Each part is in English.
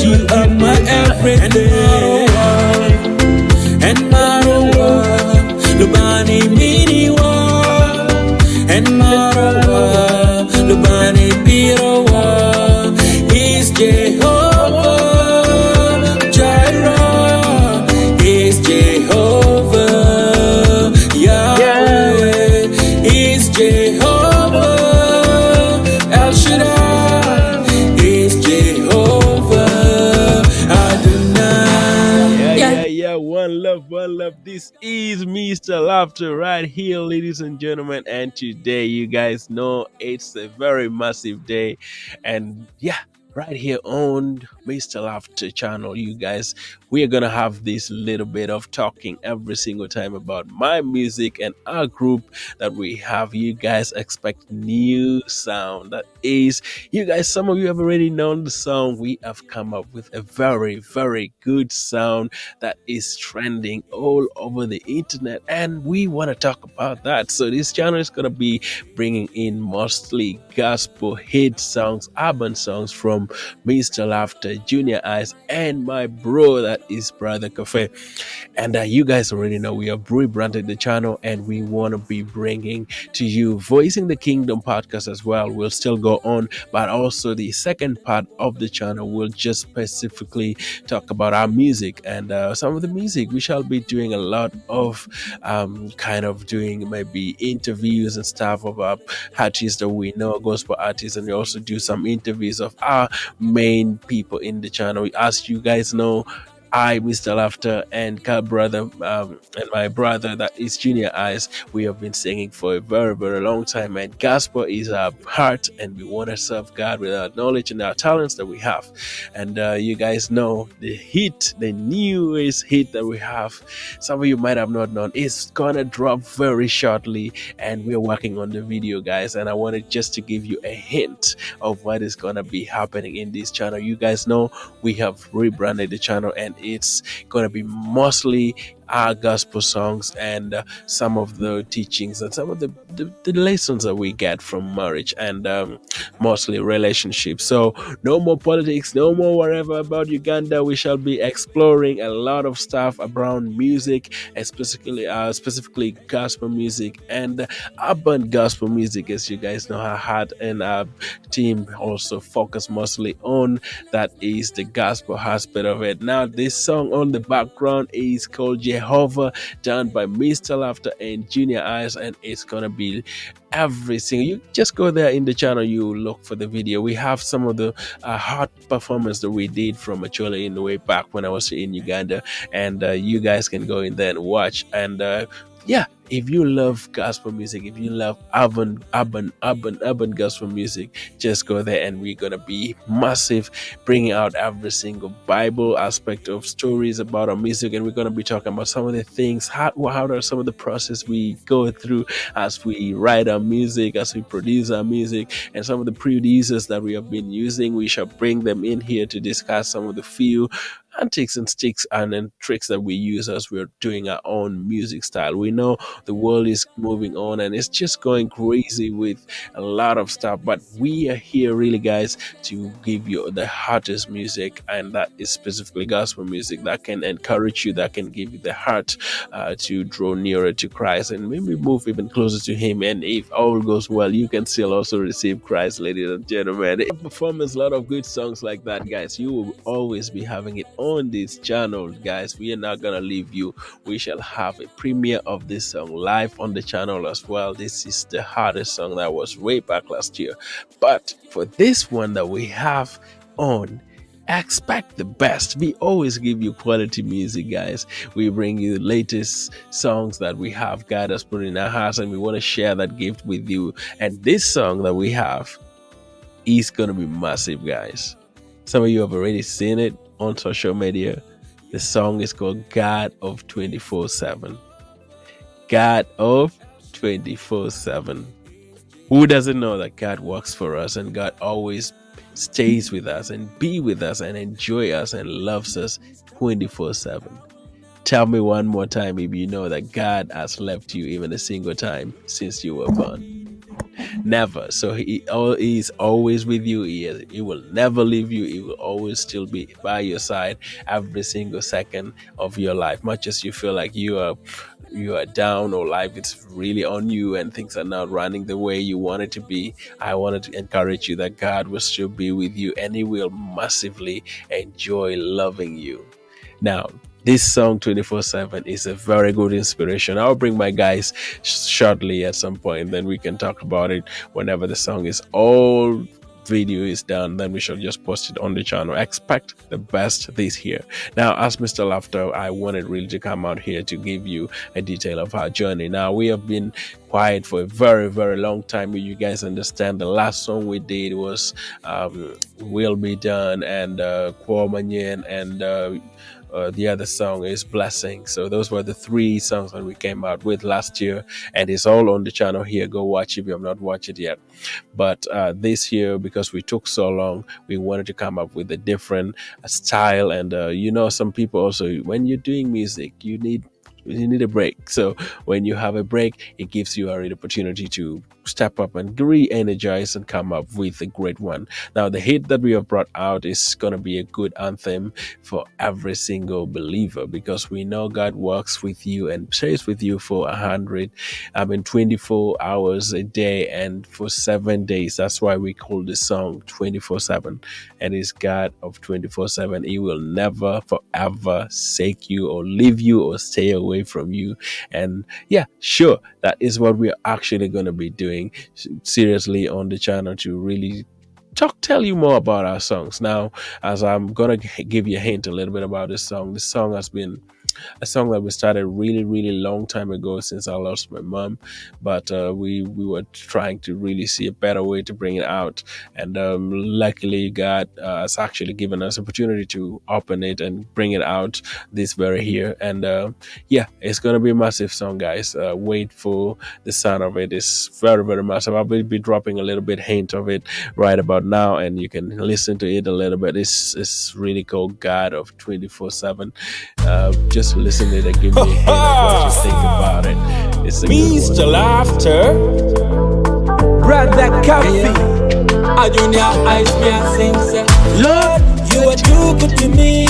You are my everything. And Marawa, Lubani Miniwa, and Marawa, Lubani Birawa, is Jehovah Jireh, is Jehovah Yahweh, is Jehovah El Shaddai, is Jehovah Adonai. Yeah. One love, one love. This is Mr. Laughter right here, ladies and gentlemen. And today, you guys know it's a very massive day. And yeah, right here on Mr. Laughter channel, you guys, we are gonna have this little bit of talking every single time about my music and our group that we have. You guys expect new sound. That is, you guys, some of you have already known the song. We have come up with a very, very good sound that is trending all over the internet, and we want to talk about that. So this channel is going to be bringing in mostly gospel hit songs, urban songs from Mr. Laughter, Junior Eyes, and my bro that is Brother Cafe. And you guys already know we have rebranded the channel, and we want to be bringing to you Voicing the Kingdom podcast as well. We'll still go on, but also the second part of the channel will just specifically talk about our music and some of the music. We shall be doing a lot of kind of doing maybe interviews and stuff of artists that we know, gospel artists, and we also do some interviews of our main people in the channel. As you guys know, I, Mr. Laughter, and Cal Brother, and my brother that is Junior Eyes, we have been singing for a very, very long time. And gospel is our heart, and we want to serve God with our knowledge and our talents that we have. And you guys know the hit, the newest hit that we have. Some of you might have not known. It's gonna drop very shortly, and we're working on the video, guys. And I wanted just to give you a hint of what is gonna be happening in this channel. You guys know we have rebranded the channel, and it's going to be mostly our gospel songs and some of the teachings and some of the lessons that we get from marriage and mostly relationships. So no more politics, no more whatever about Uganda. We shall be exploring a lot of stuff around music, specifically gospel music and urban gospel music. As you guys know, our heart and our team also focus mostly on that is the gospel aspect of it. Now this song on the background is called Jehovah, done by Mr. Laughter and Junior Eyes, and it's gonna be every single. You just go there in the channel, you look for the video. We have some of the hot performance that we did from actually in the way back when I was in Uganda, and you guys can go in there and watch. And yeah, if you love gospel music, if you love urban gospel music, just go there, and we're gonna be massive, bringing out every single Bible aspect of stories about our music, and we're gonna be talking about some of the things, how are some of the process we go through as we write our music, as we produce our music, and some of the producers that we have been using. We shall bring them in here to discuss some of the few antics and sticks and then tricks that we use as we're doing our own music style. We know the world is moving on and it's just going crazy with a lot of stuff, but we are here really, guys, to give you the hottest music, and that is specifically gospel music that can encourage you, that can give you the heart to draw nearer to Christ and maybe move even closer to Him. And if all goes well, you can still also receive Christ, ladies and gentlemen. Performance, a lot of good songs like that, guys. You will always be having it on this channel, guys. We are not gonna leave you. We shall have a premiere of this song live on the channel as well. This is the hardest song that was way back last year, but for this one that we have on, expect the best. We always give you quality music, guys. We bring you the latest songs that we have God has put in our hearts, and we want to share that gift with you. And this song that we have is gonna be massive, guys. Some of you have already seen it on social media. The song is called God of 24/7. God of 24/7. Who doesn't know that God works for us and God always stays with us and be with us and enjoy us and loves us 24/7? Tell me one more time if you know that God has left you even a single time since you were born. never. So he is always with you. He will never leave you. He will always still be by your side every single second of your life. Much as you feel like you are down or life it's really on you and things are not running the way you want it to be, I wanted to encourage you that God will still be with you and he will massively enjoy loving you. Now, this song 24/7 is a very good inspiration. I'll bring my guys shortly at some point, then we can talk about it whenever the song is all video is done, then we shall just post it on the channel. Expect the best this year. Now, as Mr. Laughter, I wanted really to come out here to give you a detail of our journey. Now, we have been quiet for a very, very long time. You guys understand the last song we did was Will Be Done and Kwa Manyen and the other song is Blessing. So those were the three songs that we came out with last year, and it's all on the channel here. Go watch if you have not watched it yet. But this year, because we took so long, we wanted to come up with a different style. And some people also, when you're doing music, you need a break. So when you have a break, it gives you an opportunity to step up and re-energize and come up with a great one. Now, the hit that we have brought out is going to be a good anthem for every single believer, because we know God works with you and stays with you for 24 hours a day and for 7 days. That's why we call the song 24/7. And he's God of 24/7. He will never forever forsake you or leave you or stay away from you. And yeah, sure, that is what we're actually going to be doing seriously on the channel, to really tell you more about our songs. Now, as I'm gonna give you a hint a little bit about this song has been a song that we started really, really long time ago, since I lost my mom. But we were trying to really see a better way to bring it out, and luckily God has actually given us opportunity to open it and bring it out this very year. And yeah, it's gonna be a massive song, guys. Wait for the sound of it. It's very, very massive. I will be dropping a little bit hint of it right about now, and you can listen to it a little bit. It's really called God of 24/7. Just listen to it and give me a hint of what you think about it. It's a Mr. good one. Laughter, Brother Coffee. I junior eyes me and sing say, Lord, you are too good to me.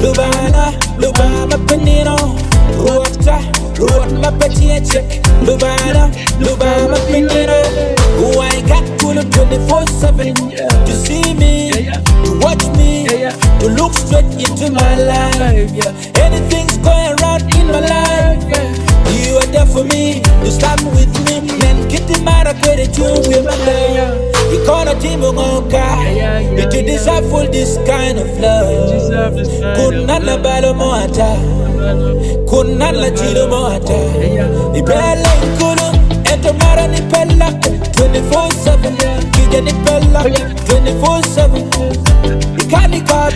Lubana, Lubama Penino, Rota, my check. Lubama Penino. Who I got to look 24/7 to see me, to watch me, to look straight into my life. Anything's going around in my life, you are there for me, you stand with me. Man, get the matter credit you with my love. You can't team on God. You deserve for this kind of love. Couldn't la balo moata, couldn't la chilo moata. The bella kuno, and tomorrow ni pella 24/7. Kija ni pella 24/7. You can't call.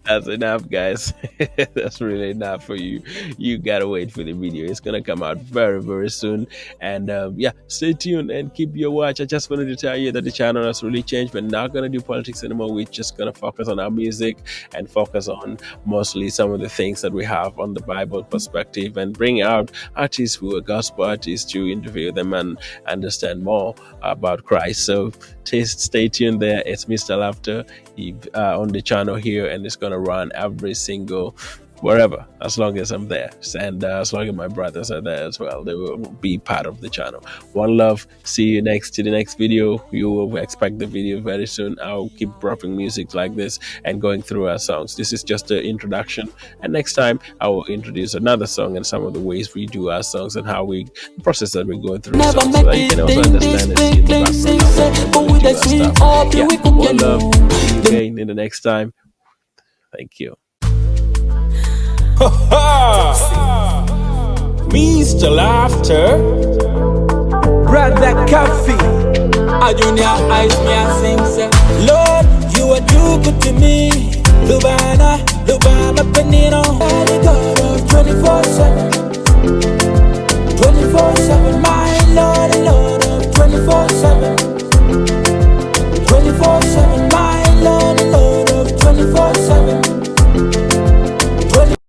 That's enough, guys. That's really enough for you. You gotta wait for the video. It's gonna come out very, very soon. And yeah, stay tuned and keep your watch. I just wanted to tell you that the channel has really changed. We're not gonna do politics anymore. We're just gonna focus on our music and focus on mostly some of the things that we have on the Bible perspective, and bring out artists who are gospel artists to interview them and understand more about Christ. So stay tuned there. It's Mr. Laughter on the channel here, and it's gonna run every single wherever, as long as I'm there, and as long as my brothers are there as well, they will be part of the channel. One love. See you to the next video. You will expect the video very soon. I'll keep dropping music like this and going through our songs. This is just the introduction, and next time I will introduce another song and some of the ways we do our songs and how the process that we go through songs, so that you can also understand and see in the background how we do our stuff. Yeah, one love. See you again in the next time. Thank you. Mr. Laughter, Brother Coffee. I junior eyes me and sing say, Lord, you are too good to me. Lubana Penino, God of 24/7.